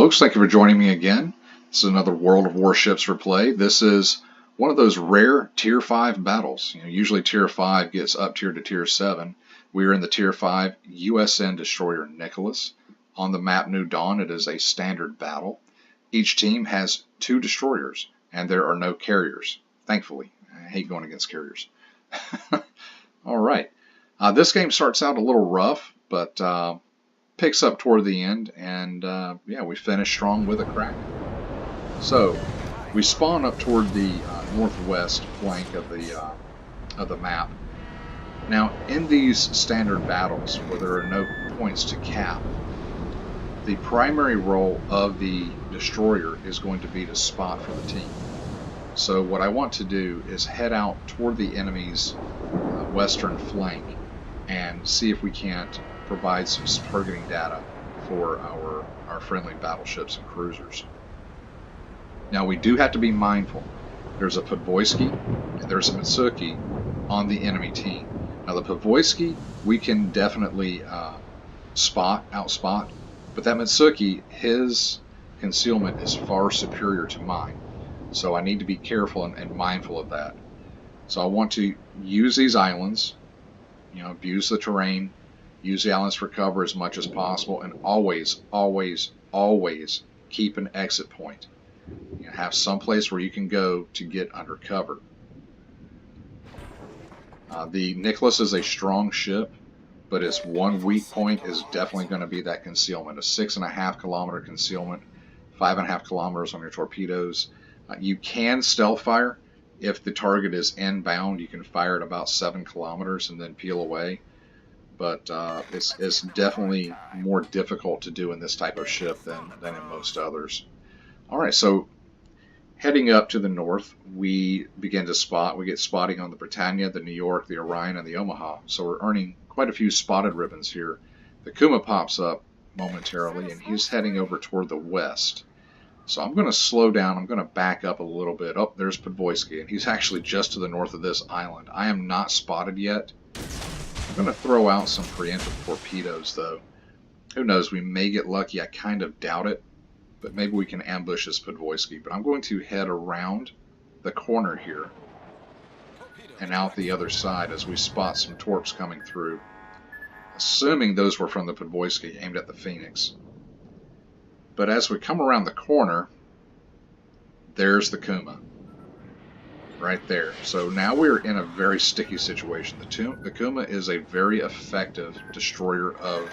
folks, thank you for joining me again. This is another World of Warships replay. This is one of those rare Tier 5 battles. Usually Tier 5 gets up tier to Tier 7. We are in the Tier 5 USN Destroyer Nicholas. On the map New Dawn, it is a standard battle. Each team has 2 destroyers, and there are no carriers, thankfully. I hate going against carriers. Alright, this game starts out a little rough, but picks up toward the end, and yeah, we finish strong with a Kraken. So we spawn up toward the northwest flank of the map. Now, in these standard battles where there are no points to cap, the primary role of the destroyer is going to be to spot for the team. So what I want to do is head out toward the enemy's western flank and see if we can't provide some targeting data for our friendly battleships and cruisers. Now we do have to be mindful. There's a Podvoisky and there's a Mitsuki on the enemy team. Now the Podvoisky we can definitely outspot, but that Mitsuki, his concealment is far superior to mine. So I need to be careful and mindful of that. So I want to use these islands, abuse the terrain, use the islands for cover as much as possible, and always, always, always keep an exit point. Have some place where you can go to get under cover. The Nicholas is a strong ship, but its one weak point is definitely going to be that concealment. A 6.5 kilometer concealment, 5.5 kilometers on your torpedoes. You can stealth fire. If the target is inbound, you can fire at about 7 kilometers and then peel away. But it's definitely more difficult to do in this type of ship than in most others. Alright, so heading up to the north, we begin to spot. We get spotting on the Britannia, the New York, the Orion, and the Omaha. So we're earning quite a few spotted ribbons here. The Kuma pops up momentarily, and he's heading over toward the west. So I'm going to slow down. I'm going to back up a little bit. Oh, there's Podvoisky, and he's actually just to the north of this island. I am not spotted yet. I'm going to throw out some preemptive torpedoes, though. Who knows? We may get lucky. I kind of doubt it. But maybe we can ambush this Podvoisky. But I'm going to head around the corner here and out the other side as we spot some torps coming through. Assuming those were from the Podvoisky aimed at the Phoenix. But as we come around the corner, there's the Kuma. Right there. So now we're in a very sticky situation. The Kuma is a very effective destroyer of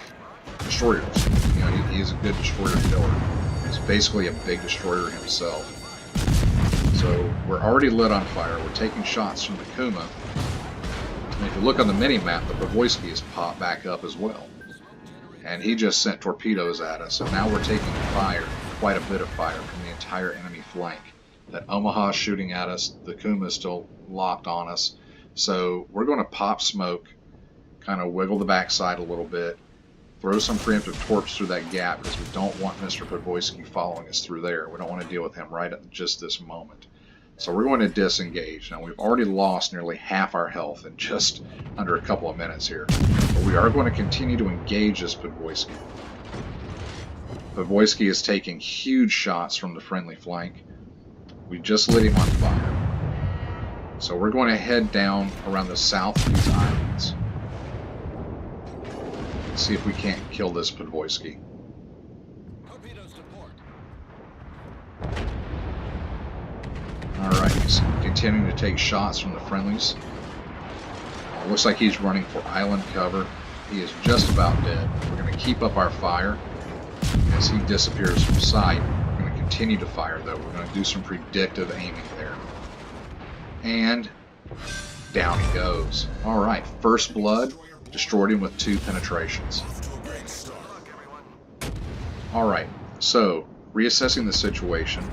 destroyers. He's a good destroyer killer. He's basically a big destroyer himself. So we're already lit on fire. We're taking shots from the Kuma. And if you look on the mini-map, the Podvoisky is popped back up as well. And he just sent torpedoes at us. So now we're taking fire, quite a bit of fire, from the entire enemy flank. That Omaha is shooting at us. The Kuma is still locked on us. So we're going to pop smoke, kind of wiggle the backside a little bit, throw some preemptive torps through that gap because we don't want Mr. Podvoisky following us through there. We don't want to deal with him right at just this moment. So we're going to disengage. Now we've already lost nearly half our health in just under a couple of minutes here. But we are going to continue to engage this Podvoisky. Podvoisky is taking huge shots from the friendly flank. We just lit him on fire. So we're going to head down around the south of these islands. See if we can't kill this Podvoisky. Alright, he's continuing to take shots from the friendlies. Looks like he's running for island cover. He is just about dead. We're going to keep up our fire as he disappears from sight. We're going to continue to fire, though. We're going to do some predictive aiming there. And down he goes. Alright, first blood. Destroyed him with 2 penetrations. Alright, so reassessing the situation.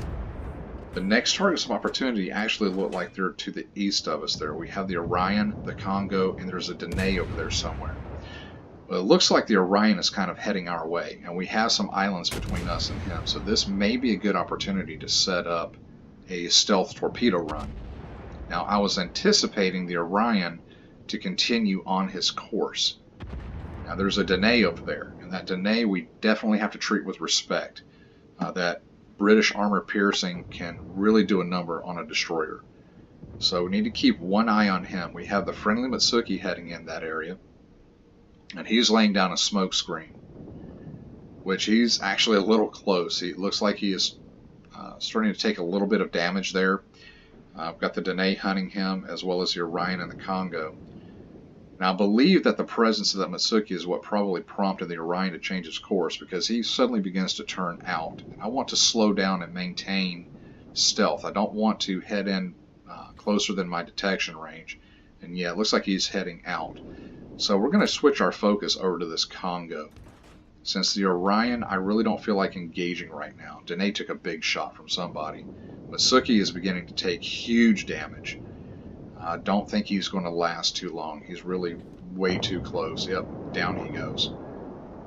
The next targets of opportunity actually look like they're to the east of us there. We have the Orion, the Congo, and there's a Danae over there somewhere. Well, it looks like the Orion is kind of heading our way, and we have some islands between us and him, so this may be a good opportunity to set up a stealth torpedo run. Now, I was anticipating the Orion to continue on his course. Now, there's a Danae over there, and that Danae we definitely have to treat with respect. that British armor piercing can really do a number on a destroyer. So we need to keep one eye on him. We have the friendly Mitsuki heading in that area, and he's laying down a smoke screen, which he's actually a little close. He looks like he is starting to take a little bit of damage there. I've got the Danae hunting him, as well as the Orion and the Congo. Now I believe that the presence of that Mitsuki is what probably prompted the Orion to change its course, because he suddenly begins to turn out. I want to slow down and maintain stealth. I don't want to head in closer than my detection range. And yeah, it looks like he's heading out. So we're going to switch our focus over to this Congo. Since the Orion, I really don't feel like engaging right now. Danae took a big shot from somebody. Mitsuki is beginning to take huge damage. I don't think he's going to last too long. He's really way too close. Yep, down he goes.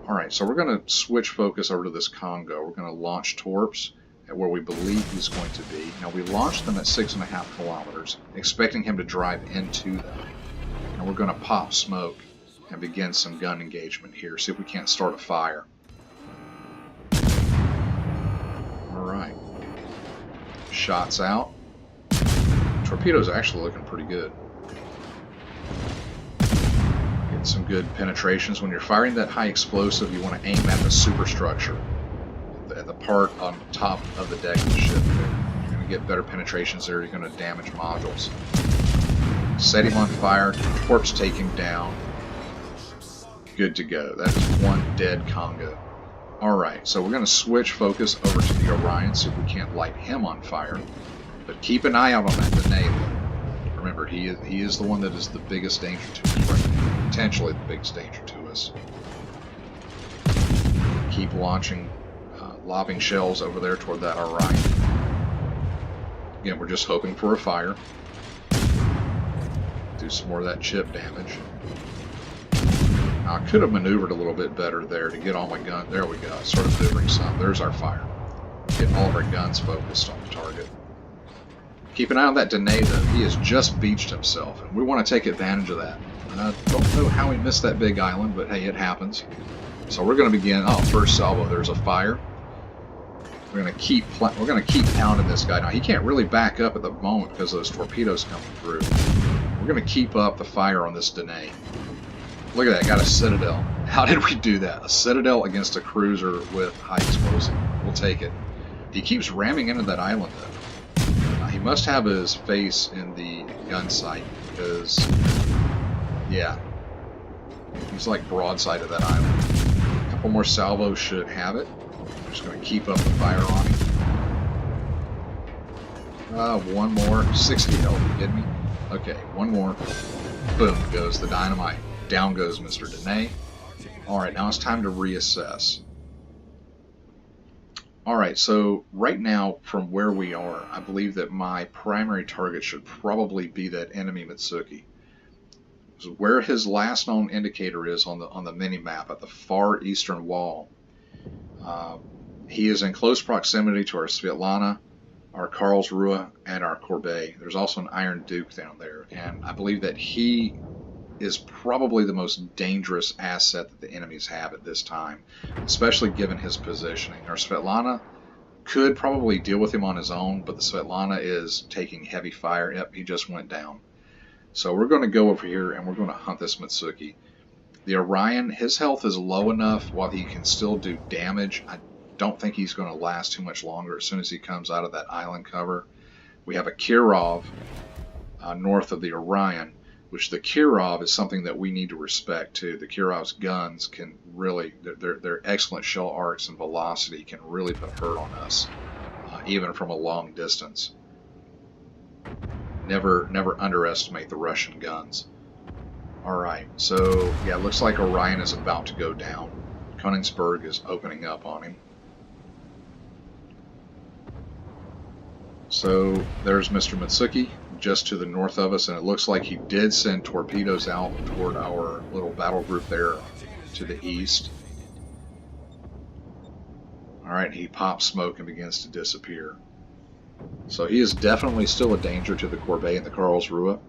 Alright, so we're going to switch focus over to this Congo. We're going to launch torps at where we believe he's going to be. Now, we launched them at 6.5 kilometers, expecting him to drive into them. And we're going to pop smoke and begin some gun engagement here. See if we can't start a fire. Alright. Shots out. Torpedoes are actually looking pretty good. Getting some good penetrations. When you're firing that high explosive, you want to aim at the superstructure, at the part on top of the deck of the ship. You're going to get better penetrations there. You're going to damage modules. Set him on fire. Torps take him down. Good to go. That is one dead Congo. Alright, so we're going to switch focus over to the Orion, see if we can't light him on fire. But keep an eye out on that Danae. Remember, he is the one that is the biggest danger to us right now. Potentially the biggest danger to us. Keep launching, lobbing shells over there toward that Orion. Again, we're just hoping for a fire. Do some more of that chip damage. Now, I could have maneuvered a little bit better there to get all my guns. There we go. Sort of maneuvering some. There's our fire. Get all of our guns focused on the target. Keep an eye on that Danae, though. He has just beached himself, and we want to take advantage of that. I don't know how he missed that big island, but hey, it happens. So we're going to begin. Oh, first salvo. There's a fire. We're going to keep pounding this guy. Now, he can't really back up at the moment because of those torpedoes coming through. We're going to keep up the fire on this Danae. Look at that, got a Citadel. How did we do that? A Citadel against a cruiser with high explosive. We'll take it. He keeps ramming into that island, though. He must have his face in the gun sight, because, yeah, he's like broadside of that island. A couple more salvos should have it. I'm just going to keep up the fire on him. One more. 60 health, you kidding me? Okay, one more. Boom goes the dynamite. Down goes Mr. Danae. Alright, now it's time to reassess. Alright, so right now, from where we are, I believe that my primary target should probably be that enemy Mitsuki. So where his last known indicator is on the mini-map, at the far eastern wall, he is in close proximity to our Svetlana, our Karlsruhe, and our Corbeil. There's also an Iron Duke down there, and I believe that he is probably the most dangerous asset that the enemies have at this time, especially given his positioning. Our Svetlana could probably deal with him on his own, but the Svetlana is taking heavy fire. Yep, he just went down. So we're going to go over here and we're going to hunt this Mitsuki. The Orion, his health is low enough while he can still do damage. I don't think he's going to last too much longer as soon as he comes out of that island cover. We have a Kirov north of the Orion, which the Kirov is something that we need to respect too. The Kirov's guns can really, their excellent shell arcs and velocity can really put hurt on us, even from a long distance. Never underestimate the Russian guns. Alright, so yeah, it looks like Orion is about to go down. Königsberg is opening up on him. So there's Mr. Mitsuki just to the north of us, and it looks like he did send torpedoes out toward our little battle group there to the east. Alright, he pops smoke and begins to disappear. So he is definitely still a danger to the Corbeil and the Karlsruhe.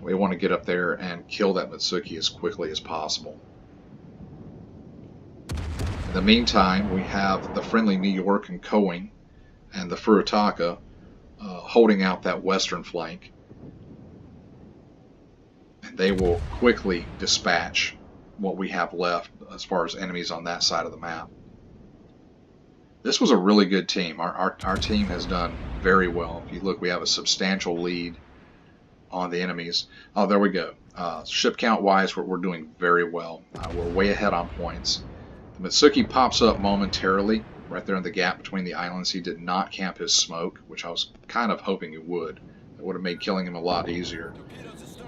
We want to get up there and kill that Mitsuki as quickly as possible. In the meantime, we have the friendly New York and Coing and the Furutaka holding out that western flank. And they will quickly dispatch what we have left as far as enemies on that side of the map. This was a really good team. Our team has done very well. If you look, we have a substantial lead on the enemies. Oh, there we go. Ship count wise, we're doing very well. We're way ahead on points. The Mitsuki pops up momentarily right there in the gap between the islands. He did not camp his smoke, which I was kind of hoping he would. It would have made killing him a lot easier.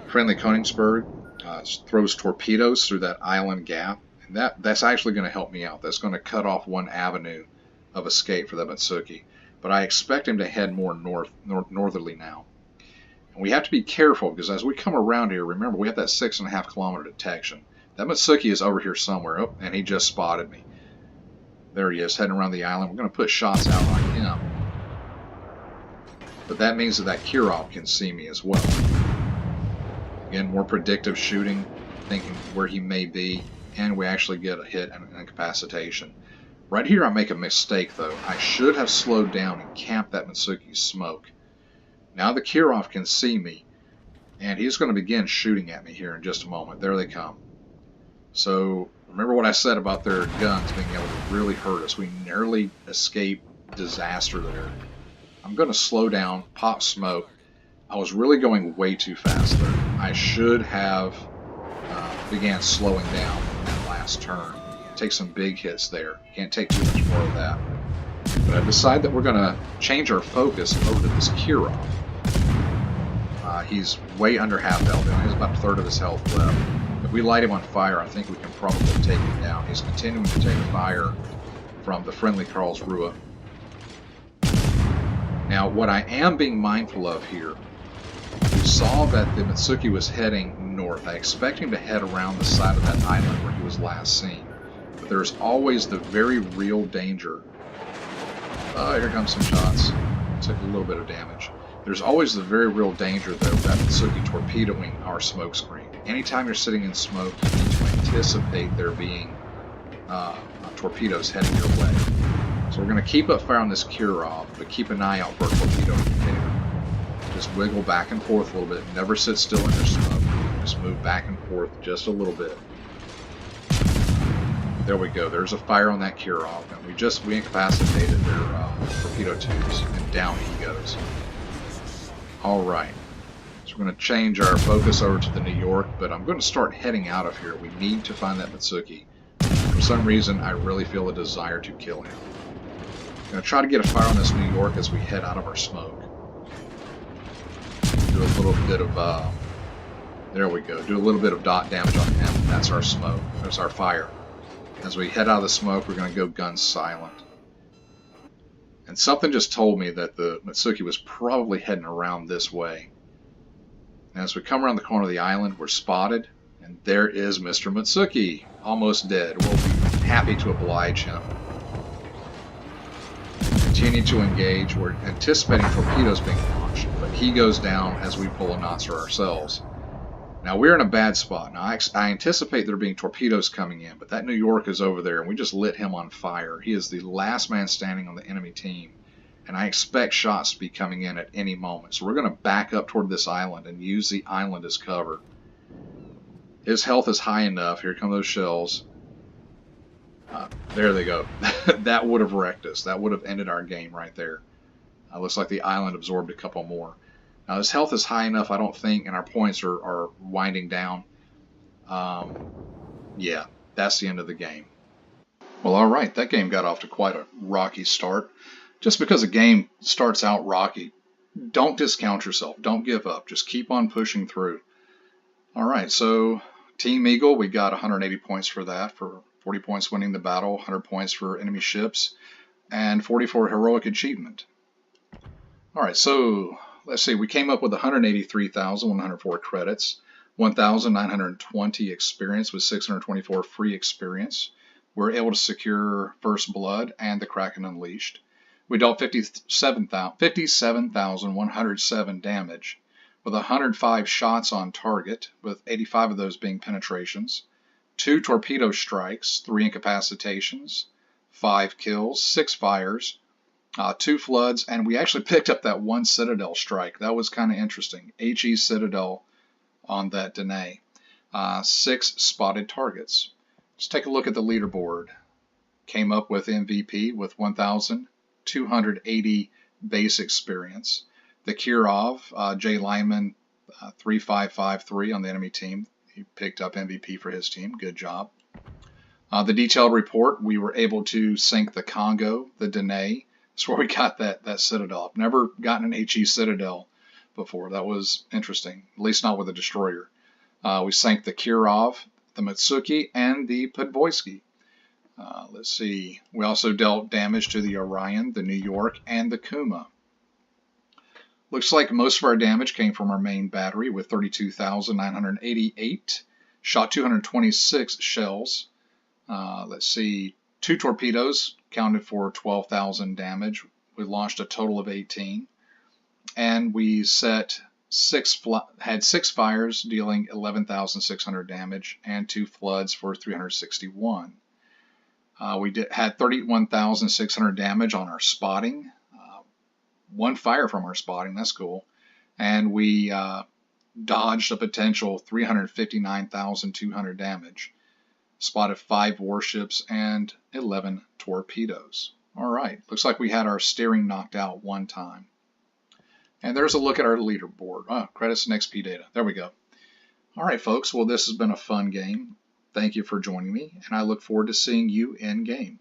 Friendly Königsberg throws torpedoes through that island gap, and that's actually going to help me out. That's going to cut off one avenue of escape for the Mitsuki. But I expect him to head more northerly now. And we have to be careful, because as we come around here, remember, we have that 6.5 kilometer detection. That Mitsuki is over here somewhere. Oh, and he just spotted me. There he is, heading around the island. We're going to put shots out on him. But that means that Kirov can see me as well. Again, more predictive shooting, thinking where he may be, and we actually get a hit and an incapacitation. Right here I make a mistake, though. I should have slowed down and camped that Mitsuki's smoke. Now the Kirov can see me, and he's going to begin shooting at me here in just a moment. There they come. So remember what I said about their guns being able to really hurt us. We nearly escaped disaster there. I'm going to slow down, pop smoke. I was really going way too fast there. I should have began slowing down in that last turn. Take some big hits there. Can't take too much more of that. But I decide that we're going to change our focus over to this Kirov. He's way under half health. He has about a third of his health left. If we light him on fire, I think we can probably take him down. He's continuing to take fire from the friendly Karlsruhe. Now, what I am being mindful of here, we saw that the Mitsuki was heading north. I expect him to head around the side of that island where he was last seen. But there's always the very real danger. Here comes some shots. Took a little bit of damage. There's always the very real danger, though, of that Mitsuki torpedoing our smoke screen. Anytime you're sitting in smoke, you need to anticipate there being torpedoes heading your way. So we're going to keep up fire on this Kirov, but keep an eye out for a torpedo indicator. Just wiggle back and forth a little bit. Never sit still in your smoke. Just move back and forth just a little bit. There we go. There's a fire on that Kirov, and we incapacitated their torpedo tubes, and down he goes. All right. So we're going to change our focus over to the New York, but I'm going to start heading out of here. We need to find that Mitsuki. For some reason, I really feel a desire to kill him. I'm going to try to get a fire on this New York as we head out of our smoke. Do a little bit of, there we go. Do a little bit of dot damage on him. That's our smoke. That's our fire. As we head out of the smoke, we're going to go gun silent. And something just told me that the Mitsuki was probably heading around this way. And as we come around the corner of the island, we're spotted. And there is Mr. Mitsuki, almost dead. We'll be happy to oblige him. Continue to engage. We're anticipating torpedoes being launched, but he goes down as we pull a Notzer ourselves. Now we're in a bad spot. Now I anticipate there being torpedoes coming in, but that New York is over there, and we just lit him on fire. He is the last man standing on the enemy team, and I expect shots to be coming in at any moment. So we're going to back up toward this island and use the island as cover. His health is high enough. Here come those shells. There they go. That would have wrecked us. That would have ended our game right there. Looks like the island absorbed a couple more. Now his health is high enough, I don't think, and our points are winding down. Yeah, that's the end of the game. Well, all right, that game got off to quite a rocky start. Just because a game starts out rocky, don't discount yourself. Don't give up. Just keep on pushing through. All right, so Team Eagle, we got 180 points for that, for 40 points winning the battle, 100 points for enemy ships, and 40 for heroic achievement. All right, so let's see, we came up with 183,104 credits, 1,920 experience with 624 free experience. We're able to secure First Blood and the Kraken Unleashed. We dealt 57,107 damage with 105 shots on target, with 85 of those being penetrations, 2 torpedo strikes, 3 incapacitations, 5 kills, 6 fires, 2 floods, and we actually picked up that 1 Citadel strike. That was kind of interesting. HE Citadel on that Danae. 6 spotted targets. Let's take a look at the leaderboard. Came up with MVP with 1,280 base experience. The Kirov, Jay Lyman, 3553 on the enemy team. He picked up MVP for his team. Good job. The detailed report, we were able to sink the Congo, the Danae. That's where we got that Citadel. I've never gotten an HE Citadel before. That was interesting, at least not with a destroyer. We sank the Kirov, the Mitsuki, and the Podvoisky. Let's see. We also dealt damage to the Orion, the New York, and the Kuma. Looks like most of our damage came from our main battery with 32,988. Shot 226 shells. Let's see. 2 torpedoes counted for 12,000 damage. We launched a total of 18. And we had 6 fires dealing 11,600 damage and 2 floods for 361. We had 31,600 damage on our spotting. 1 fire from our spotting, that's cool. And we dodged a potential 359,200 damage. Spotted 5 warships and 11 torpedoes. All right, looks like we had our steering knocked out 1 time. And there's a look at our leaderboard. Credits and XP data. There we go. All right, folks. Well, this has been a fun game. Thank you for joining me, and I look forward to seeing you in game.